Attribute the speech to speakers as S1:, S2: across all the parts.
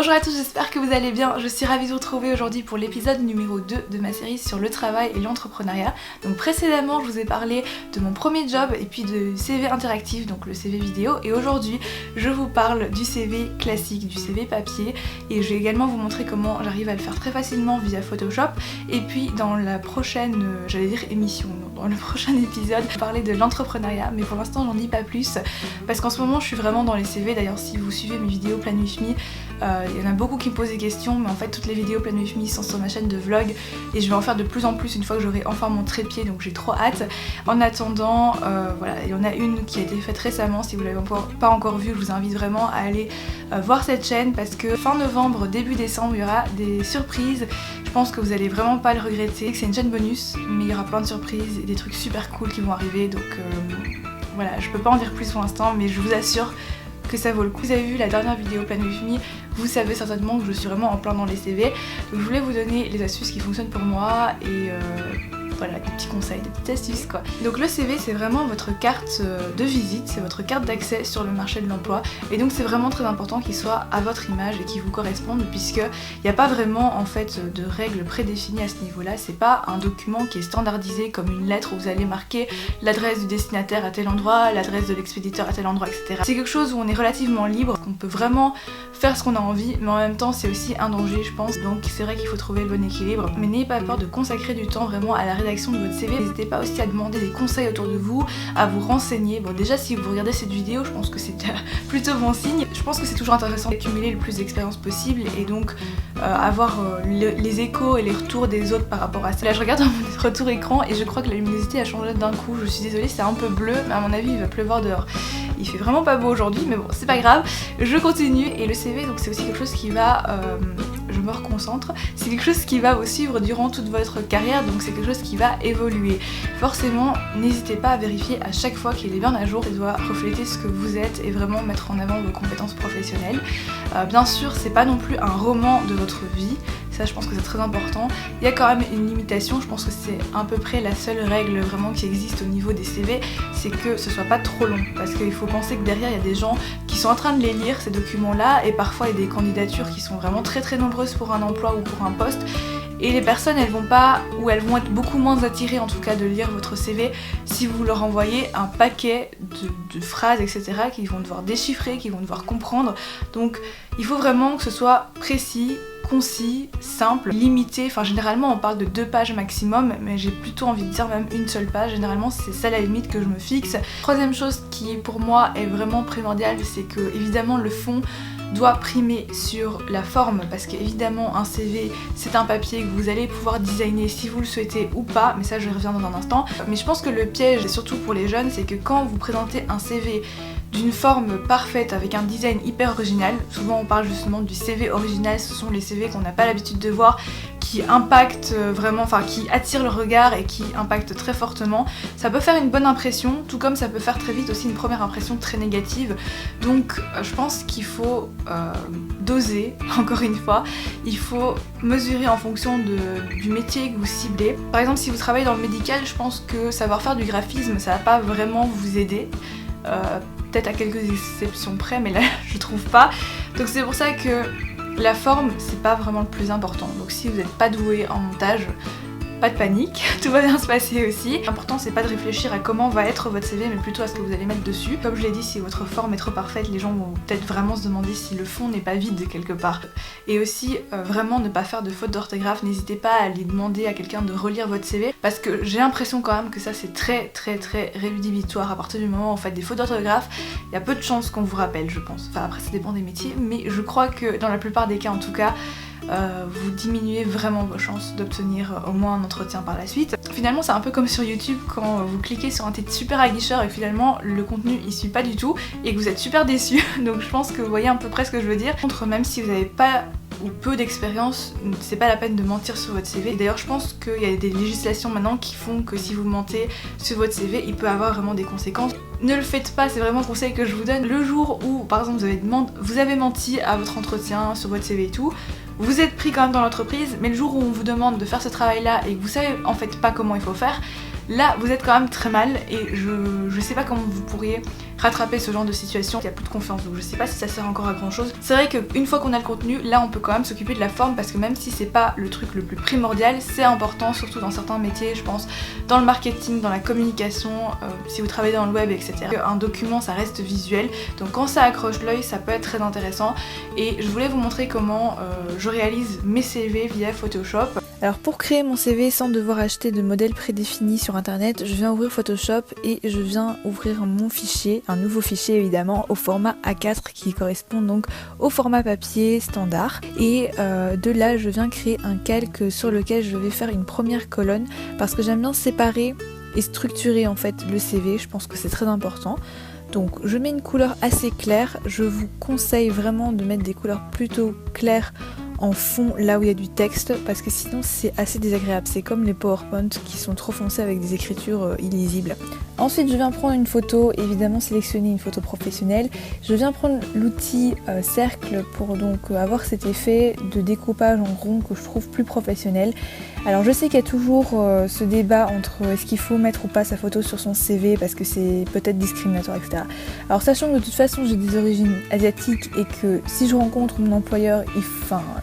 S1: Bonjour à tous, j'espère que vous allez bien. Je suis ravie de vous retrouver aujourd'hui pour l'épisode numéro 2 de ma série sur le travail et l'entrepreneuriat. Donc précédemment, je vous ai parlé de mon premier job et puis de CV interactif, donc le CV vidéo. Et aujourd'hui, je vous parle du CV classique, du CV papier. Et je vais également vous montrer comment j'arrive à le faire très facilement via Photoshop. Et puis dans la prochaine, j'allais dire émission, non, dans le prochain épisode, je vais parler de l'entrepreneuriat. Mais pour l'instant, j'en dis pas plus parce qu'en ce moment, je suis vraiment dans les CV. D'ailleurs, si vous suivez mes vidéos Plan With Me, il y en a beaucoup qui me posent des questions, mais en fait toutes les vidéos Plan With Me sont sur ma chaîne de vlog et je vais en faire de plus en plus une fois que j'aurai enfin mon trépied, donc j'ai trop hâte. En attendant, voilà, il y en a une qui a été faite récemment. Si vous l'avez pas encore vue, je vous invite vraiment à aller voir cette chaîne parce que fin novembre, début décembre, il y aura des surprises. Je pense que vous allez vraiment pas le regretter. C'est une chaîne bonus, mais il y aura plein de surprises et des trucs super cool qui vont arriver, donc voilà, je peux pas en dire plus pour l'instant, mais je vous assure que ça vaut le coup. Vous avez vu la dernière vidéo Plan With Me, vous savez certainement que je suis vraiment en plein dans les CV. Donc je voulais vous donner les astuces qui fonctionnent pour moi et voilà, des petits conseils, des petites astuces quoi. Donc le CV c'est vraiment votre carte de visite, c'est votre carte d'accès sur le marché de l'emploi et donc c'est vraiment très important qu'il soit à votre image et qu'il vous corresponde puisque il n'y a pas vraiment en fait de règles prédéfinies à ce niveau-là. C'est pas un document qui est standardisé comme une lettre où vous allez marquer l'adresse du destinataire à tel endroit, l'adresse de l'expéditeur à tel endroit, etc. C'est quelque chose où on est relativement libre, qu'on peut vraiment faire ce qu'on a envie, mais en même temps c'est aussi un danger je pense, donc c'est vrai qu'il faut trouver le bon équilibre. Mais n'ayez pas peur de consacrer du temps vraiment à la rédaction de votre CV. N'hésitez pas aussi à demander des conseils autour de vous, à vous renseigner. Bon déjà si vous regardez cette vidéo, je pense que c'est plutôt bon signe. Je pense que c'est toujours intéressant d'accumuler le plus d'expérience possible et donc avoir les échos et les retours des autres par rapport à ça. Là je regarde mon retour écran et je crois que la luminosité a changé d'un coup. Je suis désolée, c'est un peu bleu, mais à mon avis il va pleuvoir dehors. Il fait vraiment pas beau aujourd'hui, mais bon c'est pas grave, je continue. Et le CV donc c'est aussi quelque chose qui va, je me reconcentre, c'est quelque chose qui va vous suivre durant toute votre carrière, donc c'est quelque chose qui va évoluer. Forcément, n'hésitez pas à vérifier à chaque fois qu'il est bien à jour, il doit refléter ce que vous êtes et vraiment mettre en avant vos compétences professionnelles. Bien sûr, c'est pas non plus un roman de votre vie, ça je pense que c'est très important. Il y a quand même une limitation, je pense que c'est à peu près la seule règle vraiment qui existe au niveau des CV, c'est que ce soit pas trop long, parce qu'il faut penser que derrière il y a des gens qui sont en train de les lire ces documents là et parfois il y a des candidatures qui sont vraiment très nombreuses pour un emploi ou pour un poste. Et les personnes elles vont pas, ou elles vont être beaucoup moins attirées en tout cas de lire votre CV si vous leur envoyez un paquet de phrases etc. qu'ils vont devoir déchiffrer, qu'ils vont devoir comprendre. Donc il faut vraiment que ce soit précis, concis, simple, limité. Enfin généralement on parle de 2 pages maximum, mais j'ai plutôt envie de dire même une seule page. Généralement c'est ça la limite que je me fixe. Troisième chose qui pour moi est vraiment primordiale, c'est que évidemment le fond doit primer sur la forme parce qu'évidemment un CV c'est un papier que vous allez pouvoir designer si vous le souhaitez ou pas, mais ça je reviens dans un instant. Mais je pense que le piège, surtout pour les jeunes, c'est que quand vous présentez un CV d'une forme parfaite avec un design hyper original, souvent on parle justement du CV original, ce sont les CV qu'on n'a pas l'habitude de voir, qui impactent vraiment, enfin qui attirent le regard et qui impactent très fortement. Ça peut faire une bonne impression, tout comme ça peut faire très vite aussi une première impression très négative. Donc je pense qu'il faut doser, encore une fois, il faut mesurer en fonction du métier que vous ciblez. Par exemple si vous travaillez dans le médical, je pense que savoir faire du graphisme ça va pas vraiment vous aider. Peut-être à quelques exceptions près, mais là je trouve pas. Donc c'est pour ça que la forme c'est pas vraiment le plus important. Donc si vous n'êtes pas doué en montage, pas de panique, tout va bien se passer aussi. L'important c'est pas de réfléchir à comment va être votre CV, mais plutôt à ce que vous allez mettre dessus. Comme je l'ai dit, si votre forme est trop parfaite, les gens vont peut-être vraiment se demander si le fond n'est pas vide quelque part. Et aussi vraiment ne pas faire de fautes d'orthographe. N'hésitez pas à aller demander à quelqu'un de relire votre CV, parce que j'ai l'impression quand même que ça c'est très rédhibitoire. À partir du moment où on fait des fautes d'orthographe, il y a peu de chances qu'on vous rappelle je pense. Enfin après ça dépend des métiers, mais je crois que dans la plupart des cas en tout cas, vous diminuez vraiment vos chances d'obtenir au moins un entretien par la suite. Finalement c'est un peu comme sur YouTube quand vous cliquez sur un titre super aguicheur et que finalement le contenu il suit pas du tout et que vous êtes super déçu. Donc je pense que vous voyez à peu près ce que je veux dire. Contre, même si vous n'avez pas ou peu d'expérience, c'est pas la peine de mentir sur votre CV. D'ailleurs je pense qu'il y a des législations maintenant qui font que si vous mentez sur votre CV, il peut avoir vraiment des conséquences. Ne le faites pas, c'est vraiment le conseil que je vous donne. Le jour où par exemple vous avez menti à votre entretien sur votre CV et tout, vous êtes pris quand même dans l'entreprise, mais le jour où on vous demande de faire ce travail là et que vous savez en fait pas comment il faut faire, là vous êtes quand même très mal et je sais pas comment vous pourriez rattraper ce genre de situation, il n'y a plus de confiance. Donc je sais pas si ça sert encore à grand chose. C'est vrai qu'une fois qu'on a le contenu, là on peut quand même s'occuper de la forme parce que même si c'est pas le truc le plus primordial, c'est important, surtout dans certains métiers, je pense, dans le marketing, dans la communication, si vous travaillez dans le web, etc. Un document ça reste visuel, donc quand ça accroche l'œil, ça peut être très intéressant. Et je voulais vous montrer comment je réalise mes CV via Photoshop. Alors pour créer mon CV sans devoir acheter de modèle prédéfini sur internet, je viens ouvrir Photoshop et je viens ouvrir mon fichier, un nouveau fichier évidemment, au format A4 qui correspond donc au format papier standard. Et de là je viens créer un calque sur lequel je vais faire une première colonne parce que j'aime bien séparer et structurer en fait le CV, je pense que c'est très important. Donc je mets une couleur assez claire, je vous conseille vraiment de mettre des couleurs plutôt claires en fond là où il y a du texte parce que sinon c'est assez désagréable, c'est comme les PowerPoint qui sont trop foncés avec des écritures illisibles. Ensuite je viens prendre une photo, évidemment sélectionner une photo professionnelle. Je viens prendre l'outil cercle pour donc avoir cet effet de découpage en rond que je trouve plus professionnel. Alors je sais qu'il y a toujours ce débat entre est-ce qu'il faut mettre ou pas sa photo sur son CV parce que c'est peut-être discriminatoire, etc. Alors sachant que de toute façon j'ai des origines asiatiques et que si je rencontre mon employeur,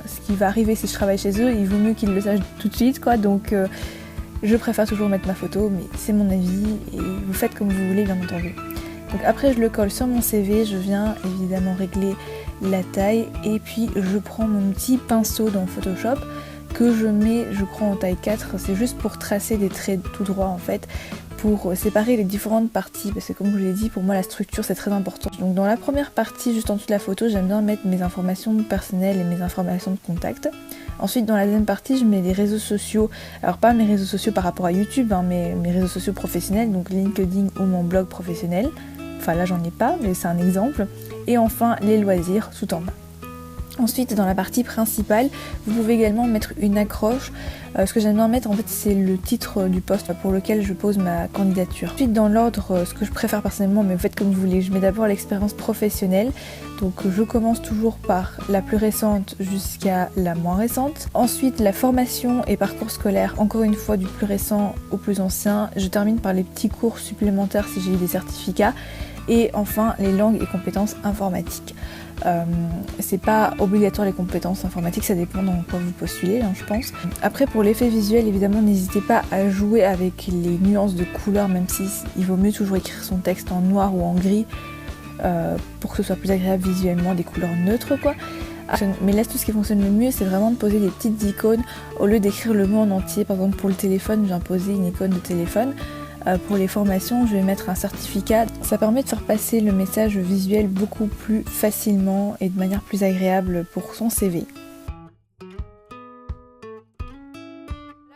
S1: ce qui va arriver si je travaille chez eux, il vaut mieux qu'il le sache tout de suite quoi, donc je préfère toujours mettre ma photo, mais c'est mon avis et vous faites comme vous voulez bien entendu. Donc après je le colle sur mon CV, je viens évidemment régler la taille et puis je prends mon petit pinceau dans Photoshop que je mets, je crois, en taille 4, c'est juste pour tracer des traits tout droits en fait, pour séparer les différentes parties, parce que comme je vous l'ai dit, pour moi la structure c'est très important. Donc dans la première partie, juste en dessous de la photo, j'aime bien mettre mes informations personnelles et mes informations de contact. Ensuite dans la deuxième partie, je mets les réseaux sociaux, alors pas mes réseaux sociaux par rapport à YouTube, mais mes réseaux sociaux professionnels, donc LinkedIn ou mon blog professionnel. Enfin là j'en ai pas, mais c'est un exemple. Et enfin les loisirs tout en bas. Ensuite dans la partie principale, vous pouvez également mettre une accroche. Ce que j'aime bien mettre en fait c'est le titre du poste pour lequel je pose ma candidature. Ensuite dans l'ordre, ce que je préfère personnellement, mais vous faites comme vous voulez, je mets d'abord l'expérience professionnelle. Donc je commence toujours par la plus récente jusqu'à la moins récente. Ensuite la formation et parcours scolaire, encore une fois du plus récent au plus ancien. Je termine par les petits cours supplémentaires si j'ai eu des certificats. Et enfin les langues et compétences informatiques. C'est pas obligatoire les compétences informatiques, ça dépend dans quoi vous postulez je pense. Après pour l'effet visuel évidemment n'hésitez pas à jouer avec les nuances de couleurs, même si il vaut mieux toujours écrire son texte en noir ou en gris pour que ce soit plus agréable visuellement, des couleurs neutres quoi. Mais l'astuce qui fonctionne le mieux c'est vraiment de poser des petites icônes au lieu d'écrire le mot en entier. Par exemple pour le téléphone, je viens poser une icône de téléphone. Pour les formations, je vais mettre un certificat. Ça permet de faire passer le message visuel beaucoup plus facilement et de manière plus agréable pour son CV.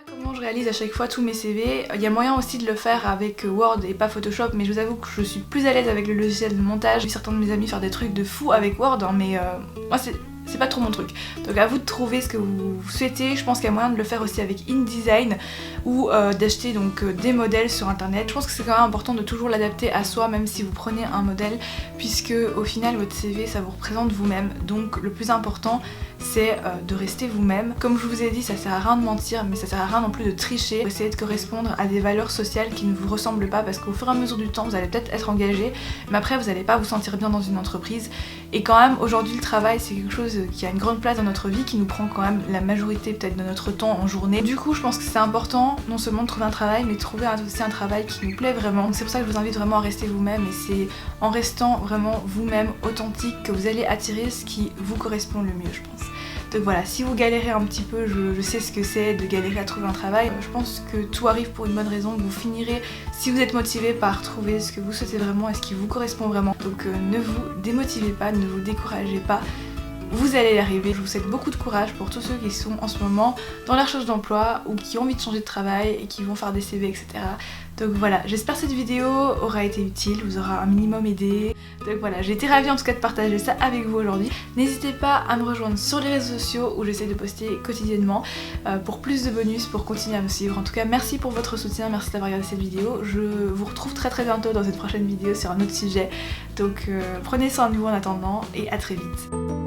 S1: Comment je réalise à chaque fois tous mes CV. Il y a moyen aussi de le faire avec Word et pas Photoshop, mais je vous avoue que je suis plus à l'aise avec le logiciel de montage. J'ai vu certains de mes amis faire des trucs de fou avec Word, mais moi c'est pas trop mon truc. Donc à vous de trouver ce que vous souhaitez. Je pense qu'il y a moyen de le faire aussi avec InDesign ou d'acheter donc des modèles sur internet. Je pense que c'est quand même important de toujours l'adapter à soi, même si vous prenez un modèle, puisque au final votre CV ça vous représente vous-même. Donc le plus important c'est de rester vous-même. Comme je vous ai dit, ça sert à rien de mentir, mais ça sert à rien non plus de tricher. Essayez de correspondre à des valeurs sociales qui ne vous ressemblent pas, parce qu'au fur et à mesure du temps vous allez peut-être être engagé, mais après vous n'allez pas vous sentir bien dans une entreprise. Et quand même aujourd'hui le travail c'est quelque chose qui a une grande place dans notre vie, qui nous prend quand même la majorité peut-être de notre temps en journée. Du coup je pense que c'est important non seulement de trouver un travail, mais de trouver aussi un travail qui nous plaît vraiment. Donc c'est pour ça que je vous invite vraiment à rester vous-même, et c'est en restant vraiment vous-même, authentique, que vous allez attirer ce qui vous correspond le mieux je pense. Donc voilà, si vous galérez un petit peu, je sais ce que c'est de galérer à trouver un travail. Je pense que tout arrive pour une bonne raison, que vous finirez, si vous êtes motivé, par trouver ce que vous souhaitez vraiment et ce qui vous correspond vraiment. Donc ne vous démotivez pas, ne vous découragez pas. Vous allez y arriver. Je vous souhaite beaucoup de courage pour tous ceux qui sont en ce moment dans la recherche d'emploi ou qui ont envie de changer de travail et qui vont faire des CV, etc. Donc voilà, j'espère que cette vidéo aura été utile, vous aura un minimum aidé. Donc voilà, j'ai été ravie en tout cas de partager ça avec vous aujourd'hui. N'hésitez pas à me rejoindre sur les réseaux sociaux où j'essaie de poster quotidiennement pour plus de bonus, pour continuer à me suivre. En tout cas, merci pour votre soutien, merci d'avoir regardé cette vidéo. Je vous retrouve très très bientôt dans une prochaine vidéo sur un autre sujet. Donc prenez soin de vous en attendant et à très vite.